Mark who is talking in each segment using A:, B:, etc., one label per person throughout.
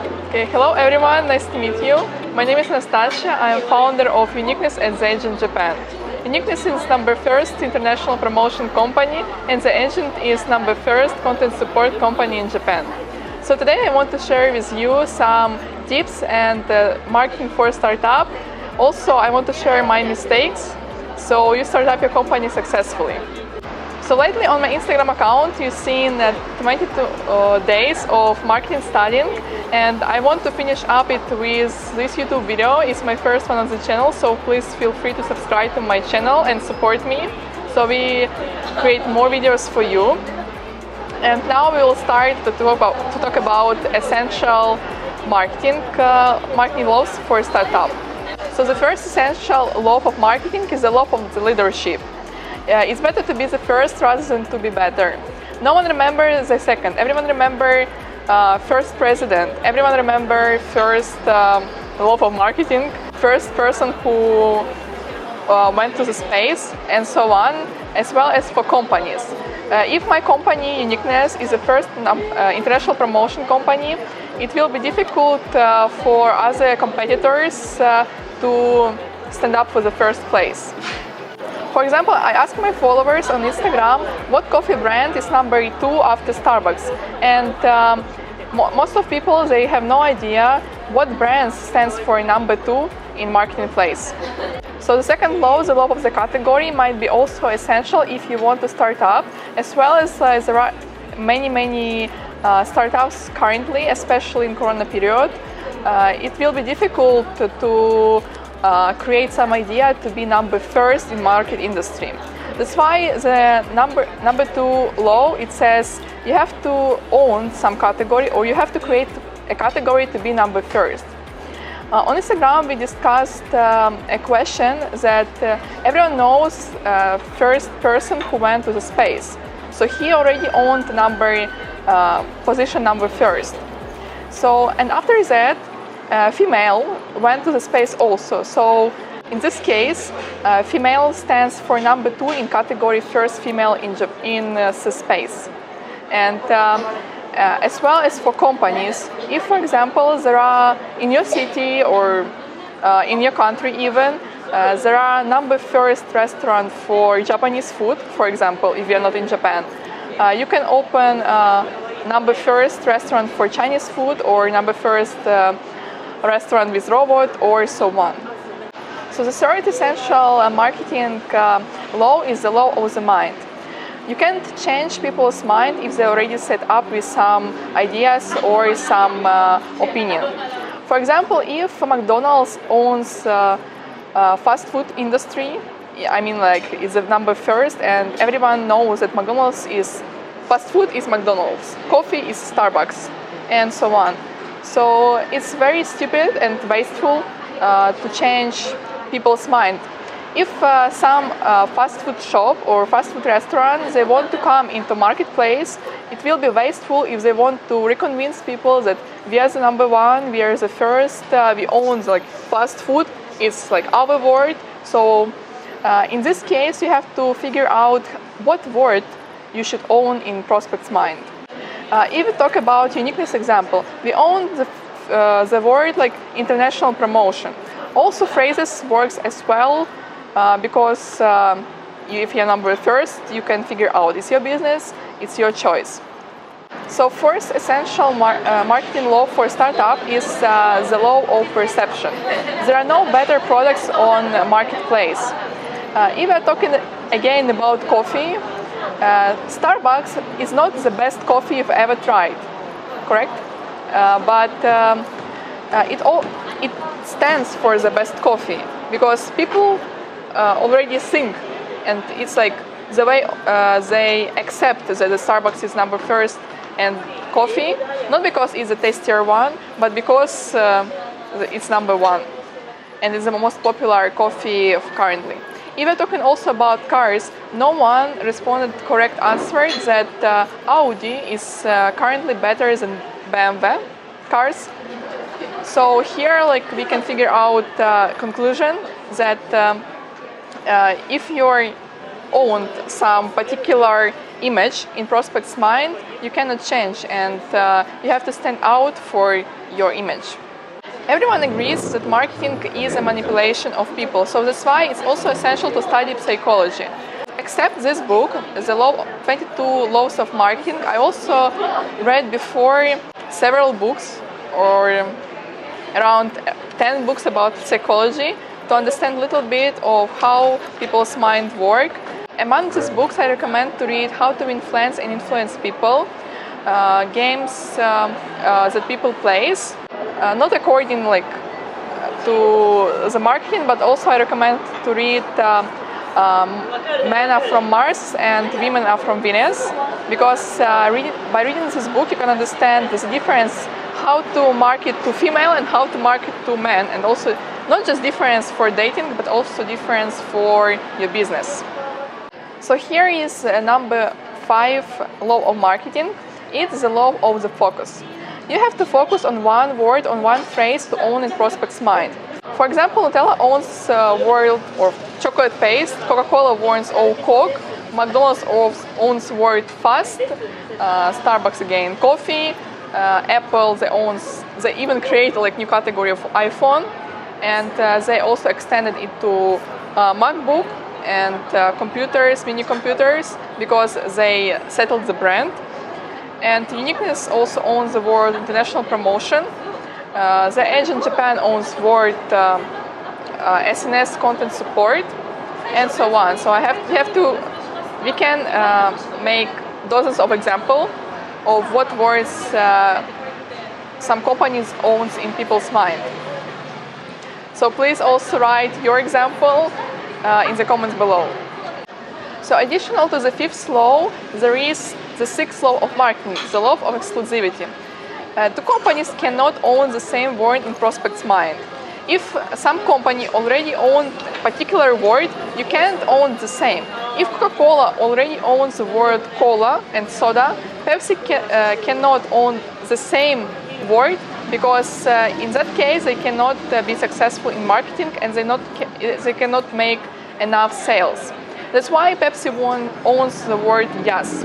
A: Okay, hello everyone, nice to meet you. My name is Anastasia. I am founder of Uniqueness at TheAgent Japan. Uniqueness is number first international promotion company, and TheAgent is number first content support company in Japan. So today I want to share with you some tips and marketing for startup. Also, I want to share my mistakes so you start up your company successfully. So lately on my Instagram account you've seen 22 days of marketing studying, and I want to finish up it with this YouTube video. It's my first one on the channel, so please feel free to subscribe to my channel and support me so we create more videos for you. And now we will start to talk about essential marketing laws for startup. So the first essential law of marketing is the law of the leadership. It's better to be the first rather than to be better. No one remembers the second. Everyone remember first president. Everyone remember first law of marketing, first person who went to the space, and so on, as well as for companies. If my company, Uniqueness, is the first international promotion company, it will be difficult for other competitors to stand up for the first place. For example, I asked my followers on Instagram what coffee brand is number 2 after Starbucks, and most of people, they have no idea what brand stands for number 2 in marketplace. So the second law, the law of the category, might be also essential if you want to start up, as well as there are many startups currently, especially in Corona period. It will be difficult to create some idea to be number first in market industry. That's why the number 2 law, it says you have to own some category, or you have to create a category to be number first. On Instagram we discussed a question that everyone knows first person who went to the space. So he already owned position number first. So, and after that female went to the space also. So in this case, female stands for number 2 in category first female in the space. And as well as for companies, if for example there are in your city or in your country even, there are number first restaurant for Japanese food, for example, if you are not in Japan, you can open number first restaurant for Chinese food, or number first restaurant with robot, or so on. So the third essential marketing law is the law of the mind. You can't change people's mind if they already set up with some ideas or some opinion. For example, if McDonald's owns fast food industry, I mean like it's the number first, and everyone knows that McDonald's is fast food is McDonald's, coffee is Starbucks, and so on. So it's very stupid and wasteful to change people's mind. If some fast food shop or fast food restaurant, they want to come into marketplace, it will be wasteful if they want to reconvince people that we are the number 1, we are the first, we own like fast food, it's like our word. So in this case you have to figure out what word you should own in prospect's mind. If we talk about Uniqueness example, we own the word like international promotion. Also phrases works as well because if you're number first, you can figure out it's your business, it's your choice. So first essential marketing law for startup is the law of perception. There are no better products on marketplace. If we're talking again about coffee, Starbucks is not the best coffee you've ever tried, correct? But it stands for the best coffee because people already think, and it's like the way they accept that the Starbucks is number first and coffee, not because it's the tastier one, but because it's number 1 and it's the most popular coffee currently. If we're talking also about cars, no one responded correct answer that Audi is currently better than BMW cars. So here we can figure out conclusion that if you owned some particular image in prospect's mind, you cannot change, and you have to stand out for your image. Everyone agrees that marketing is a manipulation of people, so that's why it's also essential to study psychology. Except this book, The 22 Laws of Marketing, I also read before several books, or around 10 books about psychology, to understand a little bit of how people's mind work. Among these books, I recommend to read How to Influence and Influence People, games that people plays, not according to the marketing, but also I recommend to read Men Are From Mars and Women Are From Venus, because by reading this book you can understand the difference how to market to female and how to market to men, and also not just difference for dating but also difference for your business. So here is number 5 law of marketing. It's the law of the focus. You have to focus on one word, on one phrase to own in prospect's mind. For example, Nutella owns word or chocolate paste, Coca-Cola owns Coke, McDonald's owns word fast, Starbucks again coffee, Apple they even create new category of iPhone, and they also extended it to MacBook and computers, mini computers, because they settled the brand. And Uniqueness also owns the word international promotion. TheAgent Japan owns word SNS content support, and so on. So we can make dozens of examples of what words some companies owns in people's mind. So please also write your example in the comments below. So additional to the 5th law, there is the 6th law of marketing, the law of exclusivity. Two companies cannot own the same word in prospect's mind. If some company already owns a particular word, you can't own the same. If Coca-Cola already owns the word cola and soda, Pepsi cannot own the same word, because in that case they cannot be successful in marketing, and they cannot make enough sales. That's why Pepsi owns the word yes.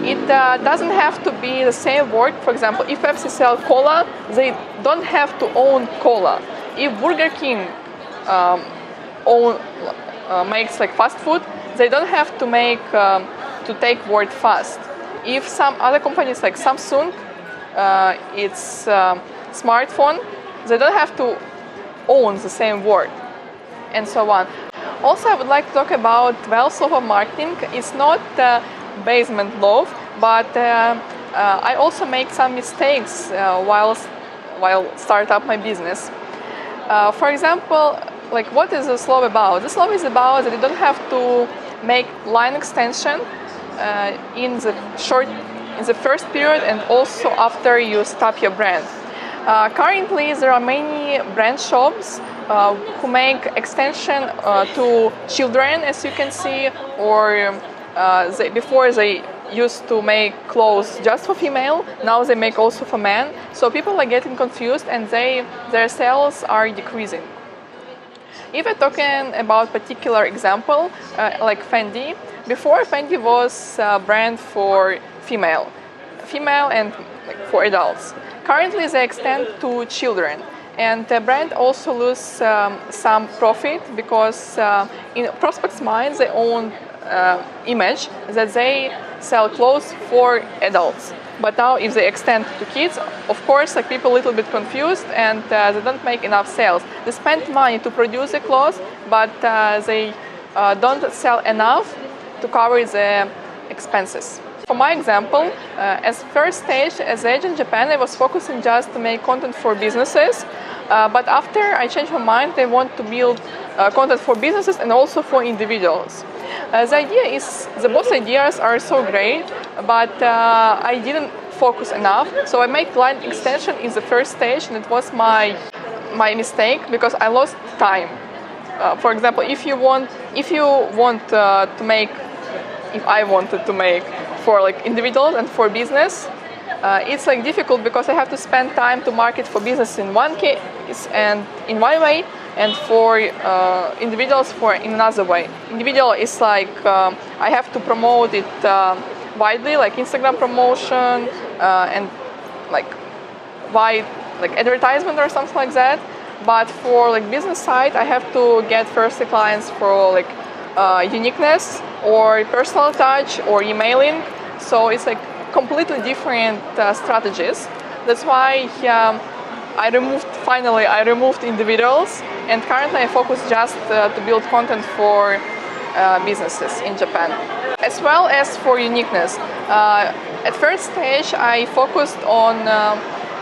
A: It doesn't have to be the same word. For example, if Pepsi sells cola, they don't have to own cola. If Burger King makes fast food, they don't have to take word fast. If some other companies like Samsung, it's smartphone, they don't have to own the same word, and so on. Also, I would like to talk about 12th law of marketing. It's not basement law, but I also make some mistakes while start up my business. For example, what is this law about? This law is about that you don't have to make line extension in the first period and also after you stop your brand. Currently, there are many brand shops who make extension to children, as you can see, or before they used to make clothes just for female, now they make also for men. So people are getting confused, and their sales are decreasing. If we're talking about particular example, like Fendi, before Fendi was a brand for female and for adults. Currently they extend to children, and the brand also lose some profit, because in prospects' minds they own image that they sell clothes for adults. But now if they extend to kids, of course people a little bit confused, and they don't make enough sales. They spend money to produce the clothes, but they don't sell enough to cover the expenses. For my example, as first stage as Agent Japan, I was focusing just to make content for businesses, but after I changed my mind, I want to build content for businesses and also for individuals. The idea is, both ideas are so great, but I didn't focus enough, so I made line extension in the first stage, and it was my mistake, because I lost time. For example, if I wanted to make for individuals and for business, it's difficult, because I have to spend time to market for business in one case and in one way, and for individuals in another way. Individual is I have to promote it widely, like Instagram promotion and like wide like advertisement or something like that. But for like business side, I have to get first the clients for like uniqueness or personal touch or emailing. So it's like completely different strategies. That's why I removed individuals, and currently I focus just to build content for businesses in Japan, as well as for uniqueness. At first stage, I focused on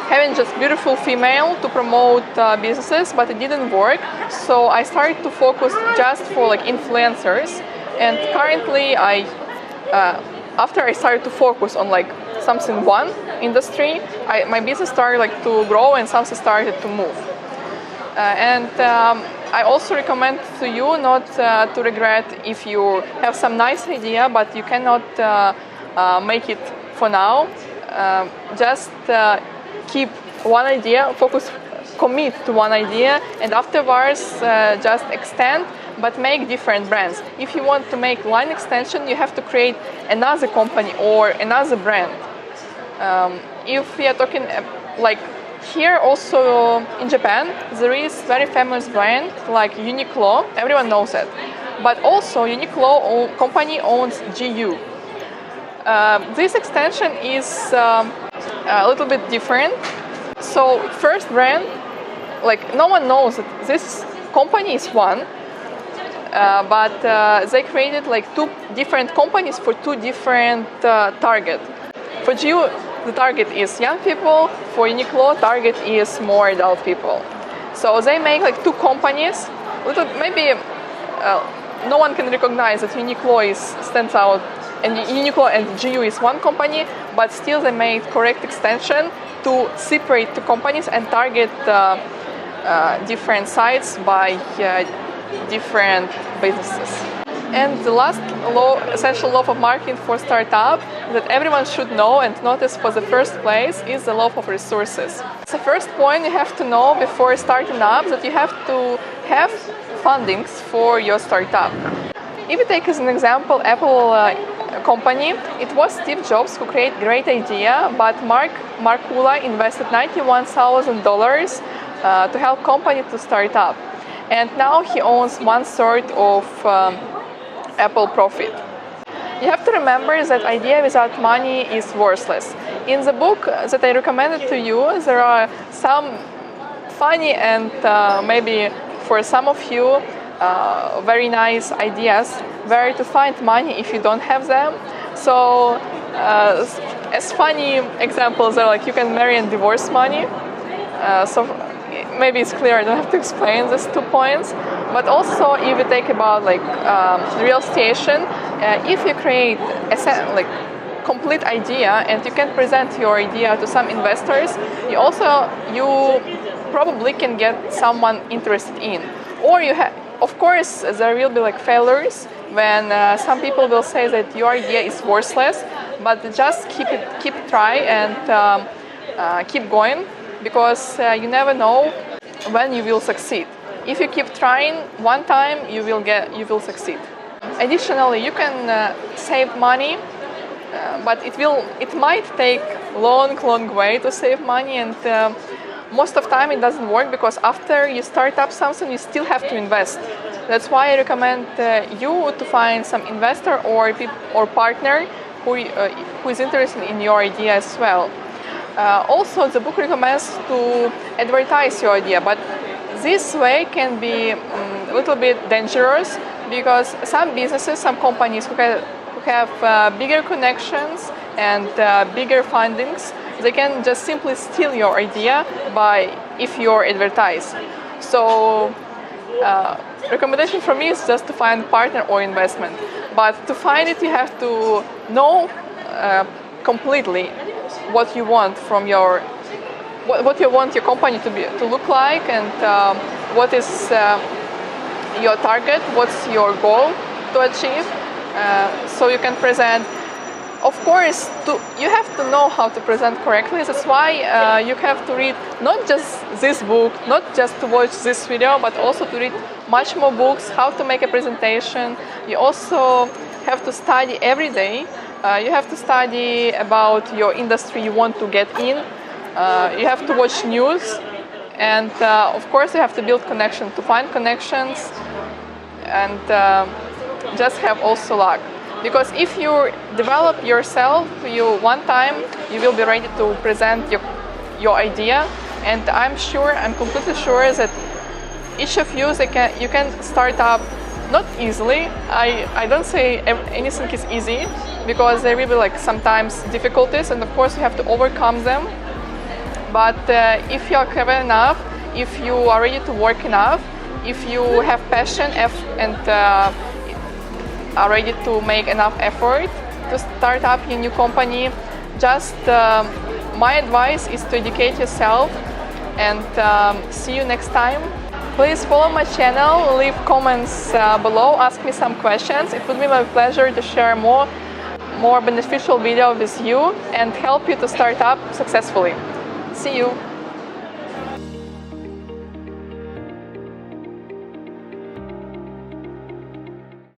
A: having just beautiful female to promote businesses, but it didn't work. So I started to focus just for like influencers, and currently after I started to focus on like something one industry, my business started like to grow and something started to move. I also recommend to you not to regret if you have some nice idea, but you cannot make it for now. Just keep one idea, commit to one idea, and afterwards just extend, but make different brands. If you want to make line extension, you have to create another company or another brand. If we are talking like here also in Japan, there is very famous brand like Uniqlo. Everyone knows it. But also Uniqlo company owns GU. This extension is a little bit different. So first brand, like no one knows that this company is one, but they created like two different companies for two different target. For GU, the target is young people. For Uniqlo, target is more adult people. So they make like two companies. Maybe no one can recognize that Uniqlo stands out, and Uniqlo and GU is one company, but still they made correct extension to separate two companies and target different sites by different businesses. And the last essential law of marketing for startup that everyone should know and notice for the first place is the law of resources. The first point you have to know before starting up that you have to have fundings for your startup. If you take as an example Apple company, it was Steve Jobs who created great idea, but Mark Kula invested $91,000 to help company to start up. And now he owns 1/3 of Apple profit. You have to remember that idea without money is worthless. In the book that I recommended to you, there are some funny and maybe for some of you very nice ideas where to find money if you don't have them. So as funny examples are like you can marry and divorce money. So maybe it's clear, I don't have to explain these 2 points. But also if you take about like real estate, if you create a complete idea and you can present your idea to some investors, you probably can get someone interested in. Or of course there will be like failures when some people will say that your idea is worthless, but just keep try and keep going, because you never know when you will succeed. If you keep trying one time, you will succeed. Additionally, you can save money, but it might take long way to save money, and most of the time it doesn't work, because after you start up something, you still have to invest. That's why I recommend you to find some investor or partner who is interested in your idea as well. Also, the book recommends to advertise your idea, but this way can be a little bit dangerous, because some businesses, some companies who have bigger connections and bigger fundings, they can just simply steal your idea if you're advertised. So recommendation from me is just to find partner or investment. But to find it, you have to know completely what you want from what you want your company to look like, and what is your target, what's your goal to achieve, so you can present. Of course, you have to know how to present correctly. That's why you have to read not just this book, not just to watch this video, but also to read much more books, how to make a presentation. You also have to study every day You have to study about your industry you want to get in. You have to watch news. And of course, you have to build connection to find connections. And just have also luck. Because if you develop yourself, one time you will be ready to present your idea. And I'm completely sure that each of you can start up not easily. I don't say anything is easy, because there will be like sometimes difficulties, and of course you have to overcome them. But if you are clever enough, if you are ready to work enough, if you have passion and are ready to make enough effort to start up your new company, just my advice is to educate yourself, and see you next time. Please follow my channel, leave comments below, ask me some questions. It would be my pleasure to share more beneficial video with you and help you to start up successfully. See you!